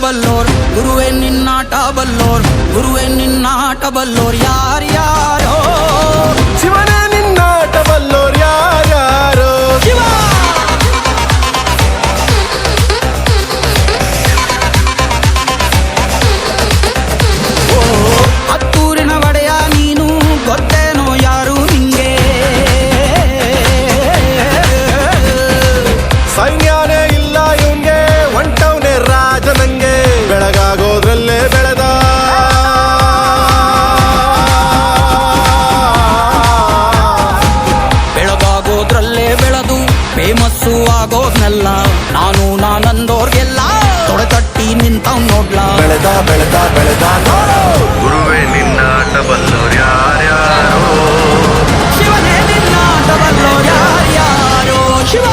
ಬಲ್ಲೋರ್ ಗುರುವೇ ನಿನ್ನಾಟ ಬಲ್ಲೋರ್ ಗುರುವೇ ನಿನ್ನಾಟ ಬಲ್ಲೋರ್ ಯಾರ್ಯಾರೋ ಶಿವನೇ ನಿನ್ನಾಟ ಬಲ್ಲೋರ್ ಯಾರ್ಯಾರೋ ಶಿವ ಹತ್ತೂರಿನ ಒಡೆಯ ನೀನು ಗೊತ್ತೇನೋ ಯಾರು ನಿಂಗೆ ಸೈನ್ಯನೇ ಇಲ್ಲ ಇವಂಗೆ ಒಂಟವನೇ ರಾಜ ನಂಗೆ ಬೆಳಗಾಗೋದ್ರಲ್ಲೇ ಬೆಳೆದ ಬೆಳಗಾಗೋದ್ರಲ್ಲೇ ಬೆಳೆದು ಫೇಮಸ್ಸು ಆಗೋದ್ನೆಲ್ಲ ನಾನಂದೋರ್ಗೆಲ್ಲ ತೊಡೆತಟ್ಟಿ ನಿಂತವ್ ನೋಡ್ಲಾ ಬೆಳೆದ ಬೆಳೆದ ಬೆಳೆದ ಗುರುವೇ ನಿನ್ನಾಟ ಬಲ್ಲೋರ್ ಯಾರ್ಯಾರೋ ಶಿವನೇ ನಿನ್ನಾಟ ಬಲ್ಲೋರ್ ಯಾರ್ಯಾರೋ ಶಿವ